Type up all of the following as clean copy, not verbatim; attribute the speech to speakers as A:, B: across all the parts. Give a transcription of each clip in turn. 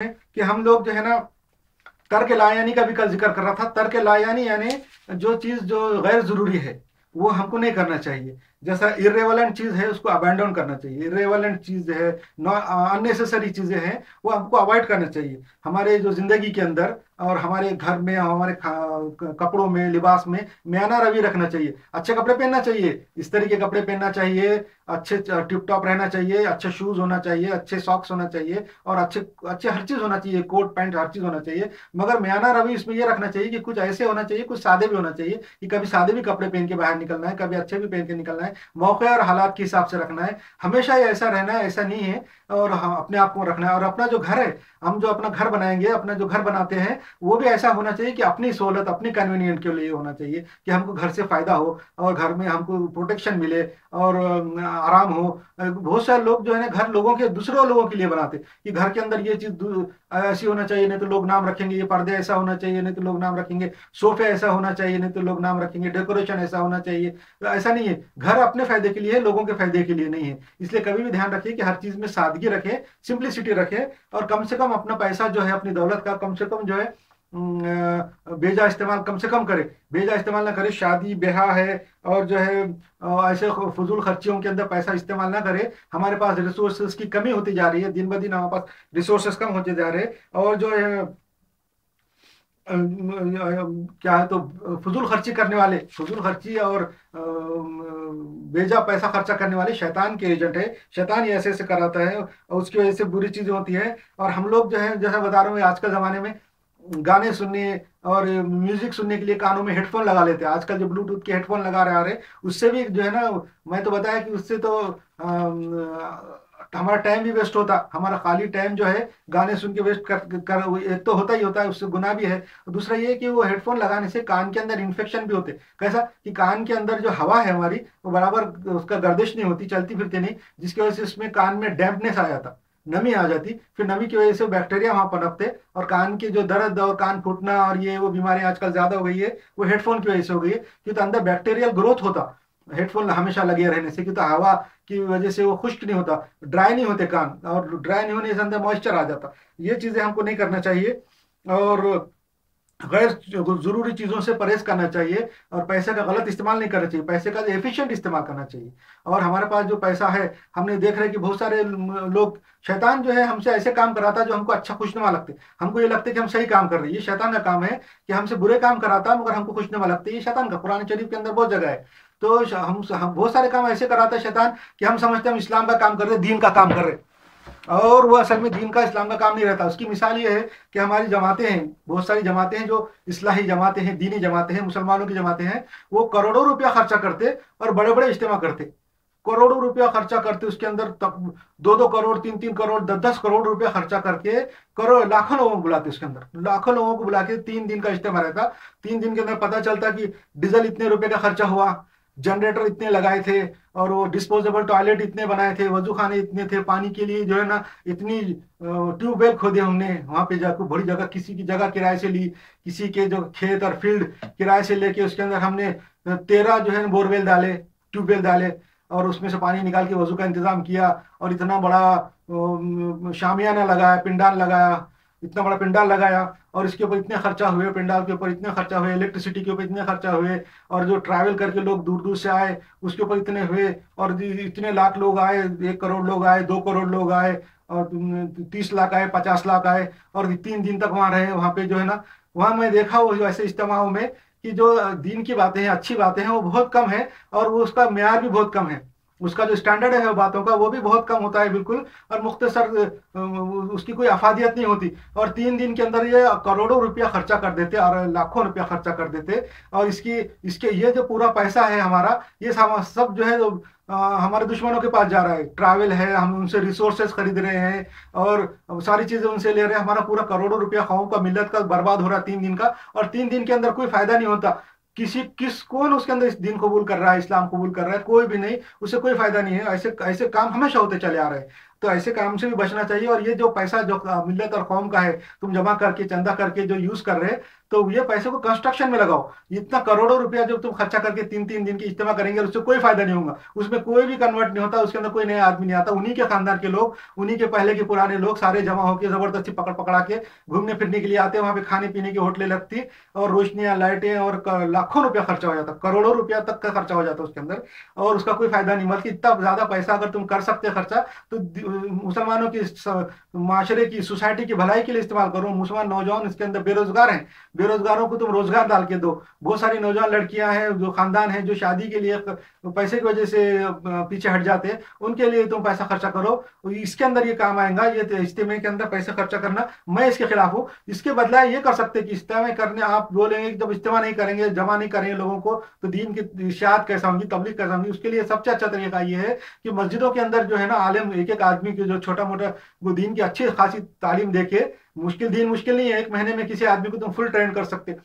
A: कि हम लोग जो है ना तर्क लायानी का भी कल जिक्र कर रहा था। तर्क लायानी यानी जो चीज़ जो गैर ज़रूरी है वो हमको नहीं करना चाहिए। जैसा इर्रेलेवेंट चीज़ है उसको अबैंडन करना चाहिए। इर्रेलेवेंट चीज़ है, अननेसेसरी चीज़ें हैं, वो हमको अवॉइड करना चाहिए हमारे जो ज़िंदगी के अंदर। और हमारे घर में, हमारे कपड़ों में, लिबास में म्याना रवि रखना चाहिए। अच्छे कपड़े पहनना चाहिए, इस तरह के कपड़े पहनना चाहिए, अच्छे टिप टॉप रहना चाहिए, अच्छे शूज़ होना चाहिए, अच्छे सॉक्स होना चाहिए, और अच्छे अच्छे हर चीज़ होना चाहिए, कोट पैंट हर चीज़ होना चाहिए। मगर म्याना रवि इसमें यह रखना चाहिए कि कुछ ऐसे होना चाहिए, कुछ सादे भी होना चाहिए, कि कभी सादे भी कपड़े पहन के बाहर निकलना है, कभी अच्छे भी पहन के निकलना है, मौके और हालात के हिसाब से रखना है। हमेशा ही ऐसा रहना है, ऐसा नहीं है। और हम अपने आप को रखना है। और अपना जो घर है, हम जो अपना घर बनाएंगे, अपना जो घर बनाते हैं, वो भी ऐसा होना चाहिए कि अपनी सहूलत, अपनी कन्वीनियंट के लिए होना चाहिए, कि हमको घर से फायदा हो और घर में हमको प्रोटेक्शन मिले और आराम हो। बहुत सारे लोग जो है ना घर लोगों के, दूसरों लोगों के लिए बनाते, कि घर के अंदर ये चीज ऐसी होना चाहिए नहीं तो लोग नाम रखेंगे, ये पर्दे ऐसा होना चाहिए नहीं तो लोग नाम रखेंगे, सोफे ऐसा होना चाहिए नहीं तो लोग नाम रखेंगे, डेकोरेशन ऐसा होना चाहिए। तो ऐसा नहीं है, घर अपने फायदे के लिए है, लोगों के फायदे के लिए नहीं है। इसलिए कभी भी ध्यान रखिए कि हर चीज में सादगी रखें, सिंप्लिसिटी रखें, और कम से कम अपना पैसा जो है, अपनी दौलत का कम से कम जो है बेजा इस्तेमाल कम से कम करे। बेजा इस्तेमाल ना करे, शादी ब्याह है और जो है ऐसे फजूल खर्चियों के अंदर पैसा इस्तेमाल ना करे। हमारे पास रिसोर्सेज की कमी होती जा रही है, दिन ब दिन हमारे पास रिसोर्सेज कम होते जा रहे हैं। और जो है क्या है, तो फजूल खर्ची करने वाले, फजूल खर्ची और बेजा पैसा खर्चा करने वाले शैतान के एजेंट है। शैतान ही ऐसे ऐसे कराता है और उसकी वजह से बुरी चीजें होती है। और हम लोग जो है, जैसा बता रहा हूँ, आज के जमाने में गाने सुनने और म्यूजिक सुनने के लिए कानों में हेडफोन लगा लेते हैं। आजकल जो ब्लूटूथ के हेडफोन लगा रहे आ रहे, उससे भी जो है ना, मैं तो बताया कि उससे तो हमारा टाइम भी वेस्ट होता। हमारा खाली टाइम जो है गाने सुन के वेस्ट एक तो होता ही होता है, उससे गुनाह भी है। दूसरा ये कि वो हेडफोन लगाने से कान के अंदर इन्फेक्शन भी होते। कैसा कि कान के अंदर जो हवा है हमारी, वो बराबर उसका गर्दिश नहीं होती, चलती फिरती नहीं, जिसकी वजह से उसमें कान में डैम्पनेस आ जाता, नमी आ जाती। फिर नमी की वजह से बैक्टीरिया वहां पनपते, और कान के जो दर्द और कान फूटना और ये वो बीमारियां आजकल ज्यादा हो गई है, वो हेडफोन की वजह से हो गई है। क्योंकि अंदर बैक्टीरियल ग्रोथ होता हेडफोन हमेशा लगे रहने से, क्योंकि हवा की वजह से वो खुश्क नहीं होता, ड्राई नहीं होते कान, और ड्राई नहीं होने से अंदर मॉइस्चर आ जाता। ये चीजें हमको नहीं करना चाहिए, और गैर जरूरी चीजों से परहेज करना चाहिए, और पैसे का गलत इस्तेमाल नहीं करना चाहिए, पैसे का एफिशिएंट इस्तेमाल करना चाहिए। और हमारे पास जो पैसा है, हमने देख रहे हैं कि बहुत सारे लोग, शैतान जो है हमसे ऐसे काम कराता है जो हमको अच्छा खुशनुमा लगते, हमको ये लगता है कि हम सही काम कर रहे हैं। ये शैतान का काम है कि हमसे बुरे काम कराता है मगर हमको खुशनुमा लगता है। ये शैतान का, कुरान शरीफ के अंदर बहुत जगह है। तो हम बहुत सारे काम ऐसे कराता है शैतान कि हम समझते हैं हम इस्लाम का काम कर रहे हैं, दीन का काम कर रहे हैं, और वो असल में दीन का, इस्लाम का काम नहीं रहता। उसकी मिसाल ये है कि हमारी जमातें हैं, बहुत सारी जमातें हैं जो इस्लाही जमातें हैं, दीनी जमातें हैं, मुसलमानों की जमातें हैं। वो करोड़ों रुपया खर्चा करते और बड़े बड़े इज्तिमा करते, करोड़ों रुपया खर्चा करते, उसके अंदर तक 2-2 करोड़, 3-3 करोड़, 10-10 करोड़ रुपया खर्चा करके करोड़ लाखों लोगों को बुलाते, उसके अंदर लाखों लोगों को बुला के 3 दिन का इज्तिमा रहता। 3 दिन के अंदर पता चलता कि डीजल इतने रुपए का खर्चा हुआ, जनरेटर इतने लगाए थे, और वो डिस्पोजेबल टॉयलेट इतने बनाए थे, वजू खाने इतने थे, पानी के लिए जो है ना इतनी ट्यूबवेल खोदे हमने वहां पे जाकर, बड़ी जगह, किसी की जगह किराए से ली, किसी के जो खेत और फील्ड किराए से लेके उसके अंदर हमने 13 जो है बोरवेल डाले, ट्यूबवेल डाले, और उसमें से पानी निकाल के वजू का इंतजाम किया। और इतना बड़ा शामियाना लगाया, पिंडाल लगाया, इतना बड़ा पिंडाल लगाया, और इसके ऊपर इतने खर्चा हुए, पिंडाल के ऊपर इतने खर्चा हुए, इलेक्ट्रिसिटी के ऊपर इतने खर्चा हुए, और जो ट्रैवल करके लोग दूर दूर से आए उसके ऊपर इतने हुए, और इतने लाख लोग आए, 1 करोड़ लोग आए, 2 करोड़ लोग आए, और 30 लाख आए, 50 लाख आए, और 3 दिन तक वहां रहे। वहां पे जो है ना, वहां मैं देखा वो ऐसे इज्तिमाओं में कि जो दीन की बातें हैं, अच्छी बातें हैं, वो बहुत कम है, और वो उसका म्यार भी बहुत कम है, उसका जो स्टैंडर्ड है बातों का वो भी बहुत कम होता है बिल्कुल, और मुख्तसर उसकी कोई अफादियत नहीं होती। और 3 दिन के अंदर ये करोड़ों रुपया खर्चा कर देते और लाखों रुपया खर्चा कर देते। और इसकी इसके ये जो पूरा पैसा है हमारा, ये सब जो है हमारे दुश्मनों के पास जा रहा है। ट्रैवल है, हम उनसे रिसोर्सेज खरीद रहे हैं और सारी चीजें उनसे ले रहे हैं। हमारा पूरा करोड़ों रुपया कौम का, मिल्लत का बर्बाद हो रहा है 3 दिन का, और 3 दिन के अंदर कोई फायदा नहीं होता। कौन उसके अंदर इस दिन कबूल कर रहा है, इस्लाम कबूल कर रहा है? कोई भी नहीं, उससे कोई फायदा नहीं है। ऐसे ऐसे काम हमेशा होते चले आ रहे हैं। तो ऐसे काम से भी बचना चाहिए। और ये जो पैसा जो मिल्लत और कौम का है, तुम जमा करके चंदा करके जो यूज कर रहे हैं, तो ये पैसे को कंस्ट्रक्शन में लगाओ। इतना करोड़ों रुपया जो तुम खर्चा करके 3-3 दिन की इज्तिमा करेंगे, उससे कोई फायदा नहीं होगा, उसमें कोई भी कन्वर्ट नहीं होता, उसके अंदर कोई नया आदमी नहीं आता। उन्हीं के खानदान के लोग, उन्हीं के पहले के पुराने लोग सारे जमा होकर जबरदस्ती पकड़ पकड़ा के घूमने फिरने के लिए आते हैं। वहां पे खाने पीने की होटलें लगती, और रोशनियां, लाइटें, और लाखों रुपया खर्चा हो जाता, करोड़ों रुपया तक का खर्चा हो जाता उसके अंदर, और उसका कोई फायदा नहीं। बल्कि इतना ज्यादा पैसा अगर तुम कर सकते खर्चा, तो मुसलमानों की माशरे की, सोसाइटी की भलाई के लिए इस्तेमाल करो। मुसलमान नौजवान इसके अंदर बेरोजगार हैं, बेरोजगारों को तुम रोजगार डाल के दो। बहुत सारी नौजवान लड़कियां हैं, जो खानदान हैं, जो शादी के लिए पैसे की वजह से पीछे हट जाते हैं, उनके लिए तुम पैसा खर्चा करो। इसके अंदर ये काम आएगा। ये इज्तिमा के अंदर पैसे खर्चा करना, मैं इसके खिलाफ हूँ। इसके बदला ये कर सकते कि इज्तिमा करने आप बोलेंगे कि जब इज्तिमा नहीं करेंगे, जमा नहीं करेंगे लोगों को, तो दीन की इशाअत कैसा होगी, तबलीग कैसा होगी। उसके लिए सबसे अच्छा तरीका ये है कि मस्जिदों के अंदर जो है ना, आलिम एक एक आदमी की जो छोटा मोटा वो दीन की अच्छी खासी तालीम देके, मुश्किल दीन मुश्किल नहीं है, 1 महीने में किसी आदमी को तुम फुल ट्रेन कर सकते,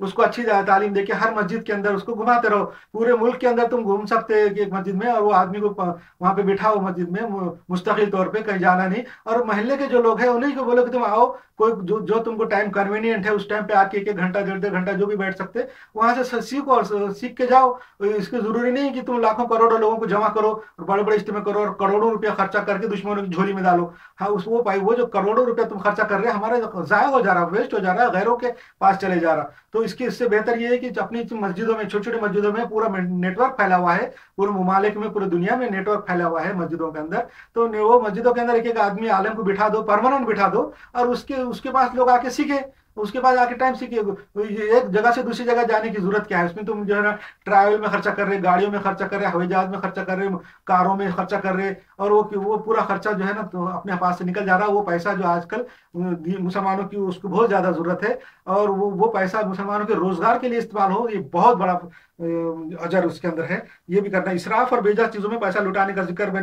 A: उसको अच्छी तालीम देके हर मस्जिद के अंदर उसको घुमाते रहो। पूरे मुल्क के अंदर तुम घूम सकते हैं कि एक मस्जिद में, और वो आदमी को वहां पे बिठाओ मस्जिद में, मुस्तकिल तौर पे, कहीं जाना नहीं। और मोहल्ले के जो लोग हैं उन्हीं को बोलो कि तुम आओ, कोई जो तुमको टाइम कन्वीनियंट है उस टाइम पे आके 1-1 घंटा, 1.5-1.5 घंटा जो भी बैठ सकते, वहां से सीखो और सीख के जाओ। इसकी जरूरी नहीं कि तुम लाखों करोड़ों लोगों को जमा करो और बड़े बड़े इज्तिमा करो और करोड़ों रुपया खर्चा करके दुश्मनों की झोली में डालो। हाँ, उस वो भाई, वो जो करोड़ों रुपया तुम खर्चा कर रहे हैं, हमारा जाया हो जा रहा, वेस्ट हो जा रहा है, गैरों के पास चले जा रहा। तो इससे बेहतर ये है कि अपनी मस्जिदों में, छोटी छोटी मस्जिदों में पूरा नेटवर्क फैला हुआ है, पूरे ममालिक में, पूरी दुनिया में नेटवर्क फैला हुआ है मस्जिदों के अंदर। तो वो मस्जिदों के अंदर एक एक आदमी आलिम को बिठा दो, परमानेंट बिठा दो, और उसके उसके पास लोग आके सीखे, उसके बाद आके टाइम सीखे। एक जगह से दूसरी जगह जाने की जरूरत क्या है, उसमें तुम जो है ना ट्रैवल में खर्चा कर रहे, गाड़ियों में खर्चा कर रहे, हवाई जहाज में खर्चा कर रहे, कारों में खर्चा कर रहे, और वो पूरा खर्चा जो है ना तो अपने पास से निकल जा रहा है। वो पैसा जो आजकल मुसलमानों की उसको बहुत ज्यादा जरूरत है, और वो पैसा मुसलमानों के रोजगार के लिए इस्तेमाल हो, ये बहुत बड़ा अजर उसके अंदर है। ये भी करना, इसराफ और बेजा चीजों में पैसा लुटाने का जिक्र मैंने